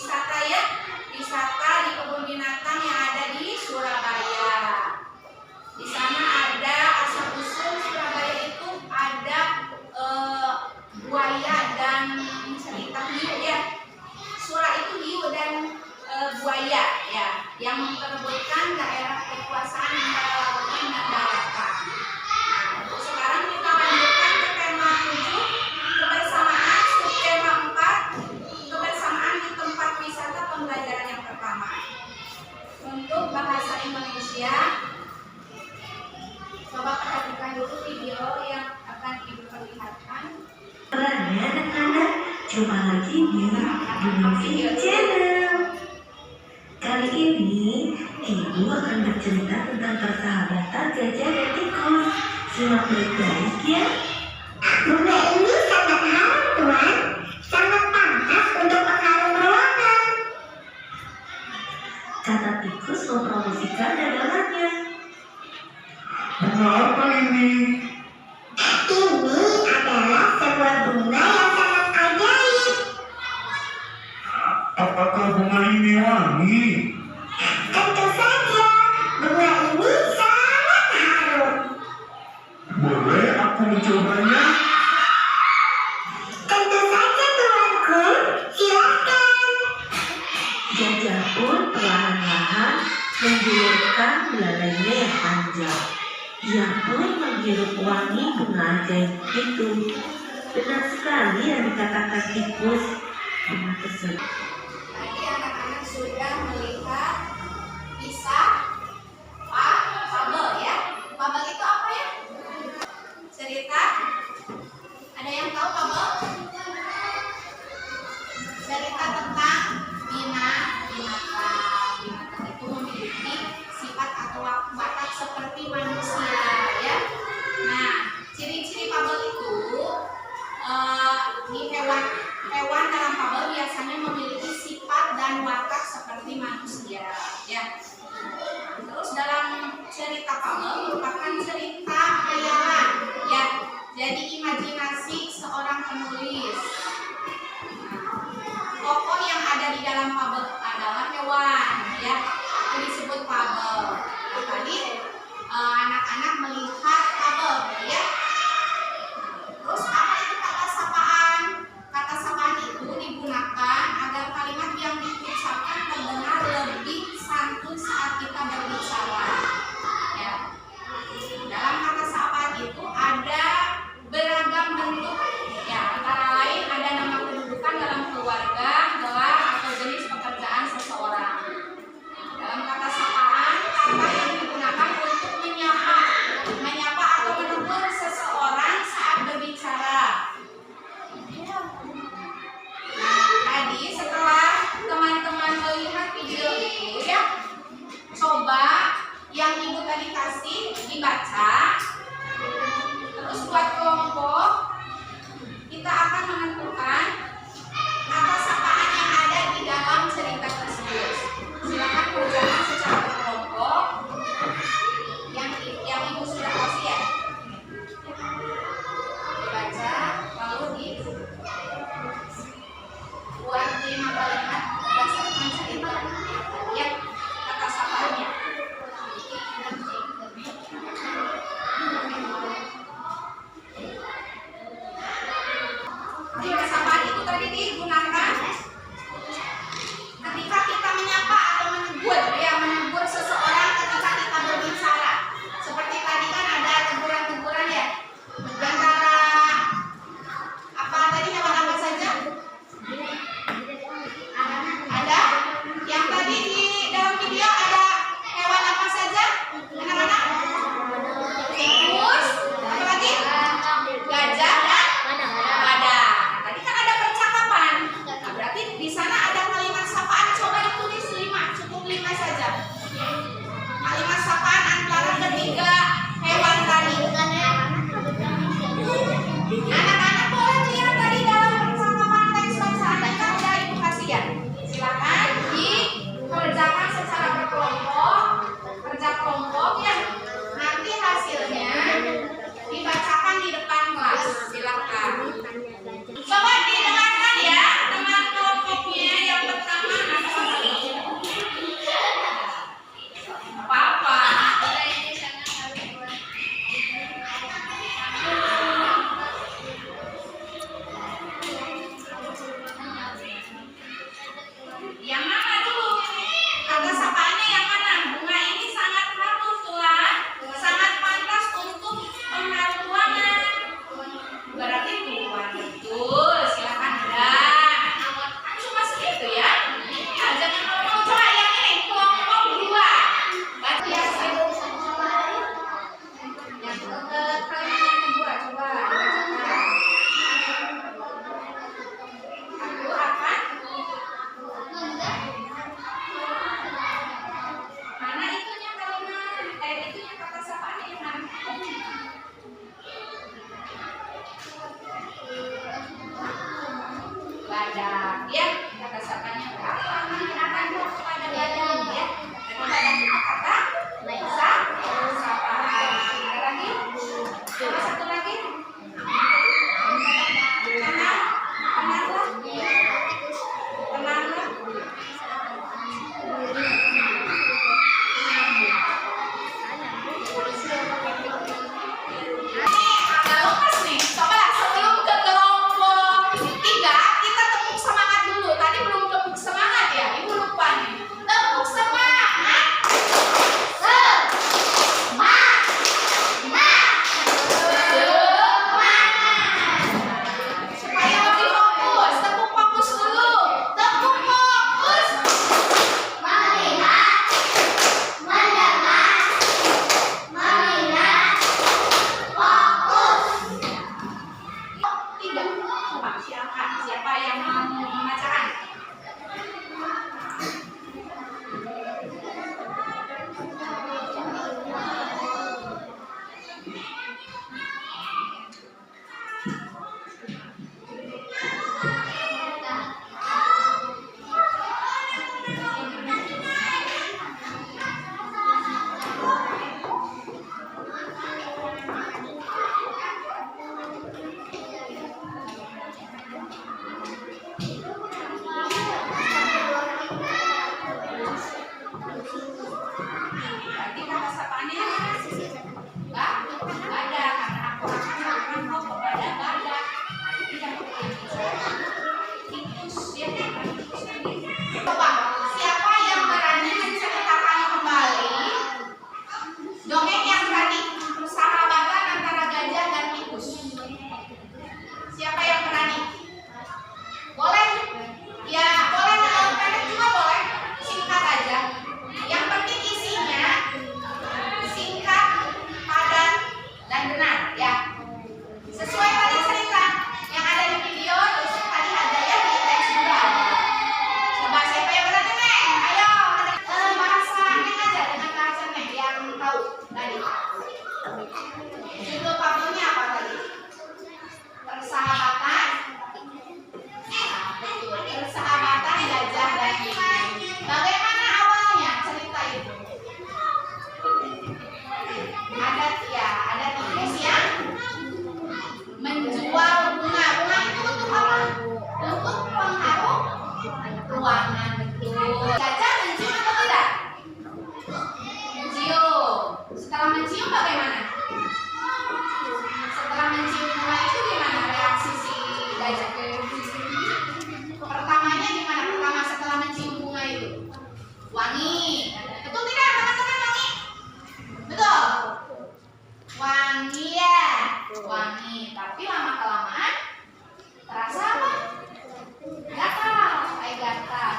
wisata ya, wisata di kebun binatang yang ada di Surabaya. Di sana ada asal-usul Surabaya itu ada buaya dan cerita hiu ya. Sura itu hiu dan buaya ya, yang memperebutkan daerah kekuasaan antara lautan dan daratan. Nah, untuk sekarang kita lanjutkan ke tema 7, kebersamaan, subtema 4, kebersamaan di tempat wisata pembelajaran yang pertama. Untuk bahasa Indonesia, coba perhatikan dulu video yang akan Ibu perlihatkan. Perannya anak-anak, coba lagi di Movie Channel. Kali ini Ibu akan bercerita tentang persahabatan gajah dan tikus. Simak baik-baik ya. Bunga ini sangat harum Tuan, sangat pantas untuk mengharum ruangan. Kata tikus mempromosikan dagangannya. Bunga apa ini? Ini adalah sebuah bunga yang sangat ajaib. Apakah bunga ini wangi? Tentu saja, bunga ini sangat harum. Boleh aku mencobanya? Tentu saja Tuanku, silakan. Gajah pun perlahan-lahan menjulurkan belalainya yang panjang. Ia pun menghirup wangi bunga ajaib itu. Benar sekali yang dikatakan tikus. Bunga tersebut. Tadi anak-anak sudah melihat kisah fabel ya. Fabel itu apa ya? Cerita. Ada yang tahu fabel? Cerita tentang binatang. Binatang itu memiliki sifat atau watak seperti manusia ya. Nah, ciri-ciri fabel itu di hewan dalam fabel biasanya memiliki sifat dan watak seperti manusia ya. Terus dalam cerita fabel merupakan cerita hayalan ya. Jadi imajinasi seorang penulis. Tokoh yang ada di dalam fabel adalah hewan ya. Itu disebut fabel. Nah, tadi anak-anak melihat fabel ya. Terus apa itu kata sapaan? Kata sapaan itu digunakan agar kalimat yang diucapkan terdengar lebih santun saat kita berbicara. Ya. Dalam kata sapaan itu ada beragam bentuk. Ya, antara lain ada nama kedudukan dalam keluarga, gelar atau jenis pekerjaan seseorang. Agak lepas nih. Coba sebelum ke kelompok 3, kita tepuk semangat dulu. Tadi belum tepuk semangat ya, Ibu lupa nih. Tepuk semangat. Supaya lebih fokus. Tepuk fokus dulu. Tepuk fokus. Melihat, mendengar, mengingat, fokus. 3. Coba silakan. Siapa yang mau membacakan? Berarti kata sapaannya Nggak ada, karena aku akan melakukan kau kepada badak. Tidak tikus, ya kan? Tikus tadi. Coba, siapa yang berani menceritakan kembali dongeng yang tadi, persahabatan antara gajah dan tikus? Siapa yang berani? Boleh? Ya, boleh pendek juga boleh. Singkat aja. Yang penting isinya singkat, padat, dan benar ya. Sesuai tadi cerita yang ada di video, terus tadi ada ya di teks juga ada. Coba siapa yang berani Neng? Ayo, bahasa Neng aja dengan bahasa Neng yang tahu tadi. Judul pabelnya apa tadi? Persahabatan. Nah, betul. Persahabatan gajah dan tikus. Bagaimana awalnya cerita itu? Ada tikus yang menjual bunga. Bunga itu untuk apa? Untuk pengharum ruangan, betul. Gajah mencium atau tidak? Mencium. Setelah mencium bagaimana? Setelah mencium bunga itu gimana reaksi si gajah? Pertamanya gimana? Pertama setelah mencium bunga itu wangi. Betul tidak teman-teman, wangi? Betul. Wangi ya, wangi. Tapi lama kelamaan terasa apa? Gatal, kayak gatal.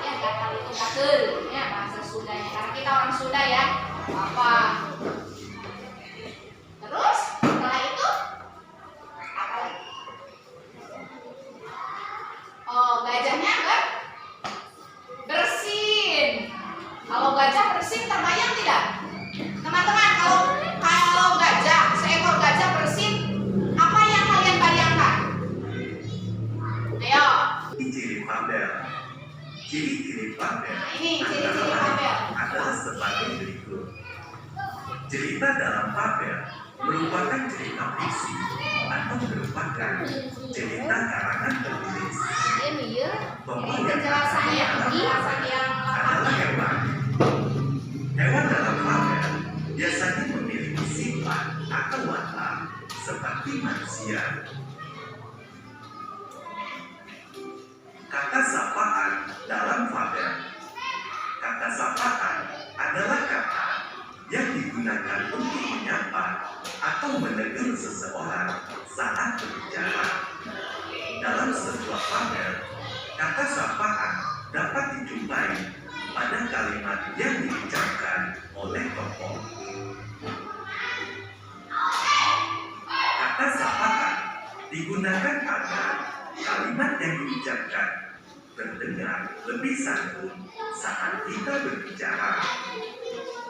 Ya gatal itu gatel. Ya bahasa Sundanya. Karena kita orang Sunda ya. Apa? Terus setelah itu apa lagi? Oh, gajahnya bersin. Kalau gajah bersin terbayang tidak? Teman-teman, kalau gajah, seekor gajah bersin, apa yang kalian bayangkan? Ayo. Ciri pabel. Ciri-ciri pabel Nah, ini ciri-ciri pabel. adalah sebagai berikut. Cerita dalam pabel merupakan cerita fiksi atau merupakan cerita karangan penulis. Tokoh yang Penjelasannya, penjelasan yang adalah lengkap. hewan. Hewan dalam pabel biasanya memiliki sifat atau watak seperti manusia. Kata sapaan dalam fabel. Kata sapaan adalah kata yang digunakan untuk menyapa atau menegur seseorang saat berbicara. Dalam sebuah fabel, kata sapaan dapat dijumpai pada kalimat yang diucapkan oleh tokoh. Kata sapaan digunakan agar kalimat yang diucapkan terdengar lebih santun saat kita berbicara.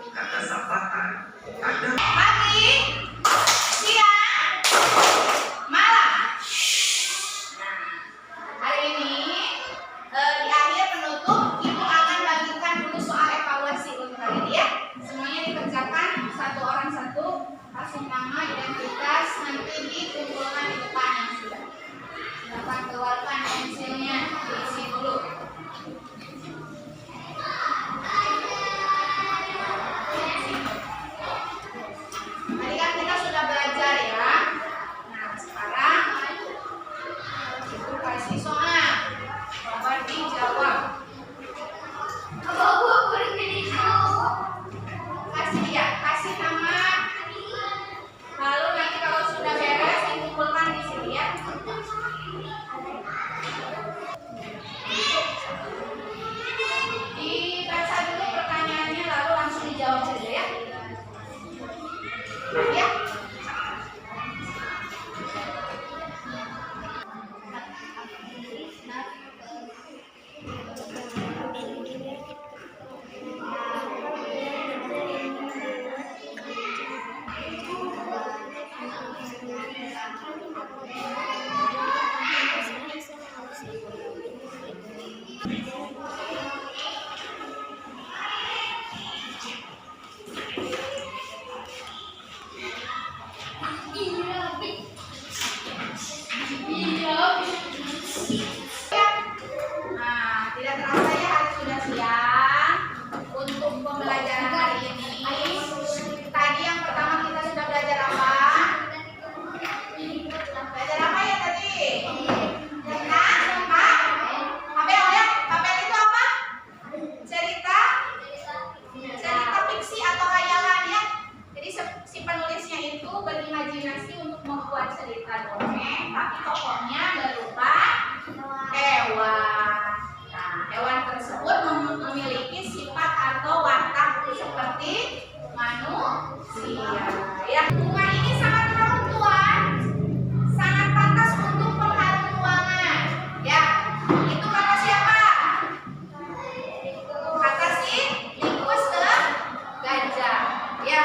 Kata sapaan ada Pagi, siang, malam. Nah, hari ini di akhir penutup Ibu akan bagikan dulu soal evaluasi untuk hari ini ya. Semuanya dikerjakan satu orang satu, kasih nama, identitas, nanti dikumpulkan di depan yang sudah. Silakan keluarkan pensilnya, diisi dulu. memiliki sifat atau watak seperti manusia. Ya, bunga ini sangat harum Tuan, sangat pantas untuk pengharum ruangan. Ya, itu kata siapa? Kata si tikus ke gajah. Ya,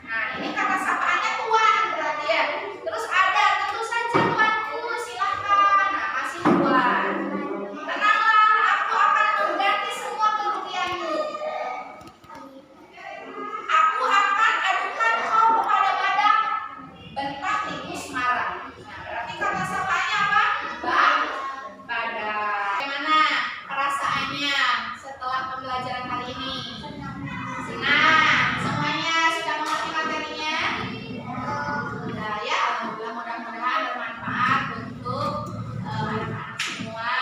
nah ini kata sapaannya Tuan berarti ya. Terus ada tentu saja Tuanku, silahkan. Nah, masih Tuan. Tenanglah, aku akan mengganti semua kerugianmu. Aku akan adukan kau kepada badak, bentak tikus marah. Nah, berarti kata sapaannya apa? Badak. Bagaimana perasaannya setelah pembelajaran hari ini? Senang. Semuanya sudah mengerti materinya? Sudah ya, alhamdulillah, mudah-mudahan bermanfaat untuk anak-anak semua.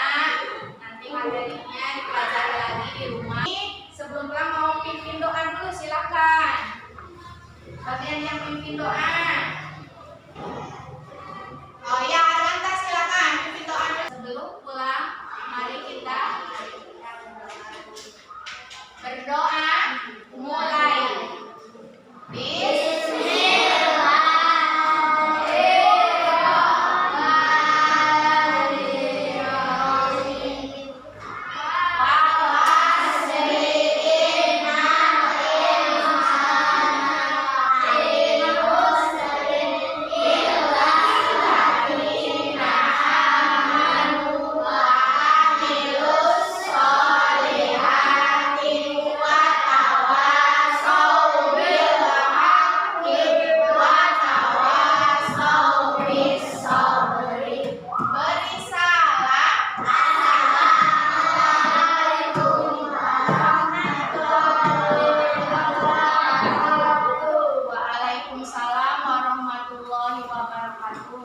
Nanti materinya dipelajari lagi di rumah. Sebelum pulang mau pimpin doa dulu, silakan. Bagian yang pimpin doa. Oh ya, Arwanta silakan pimpin doa dulu. Sebelum pulang, mari kita berdoa. Mulai. Waalaikumsalam warahmatullahi wabarakatuh.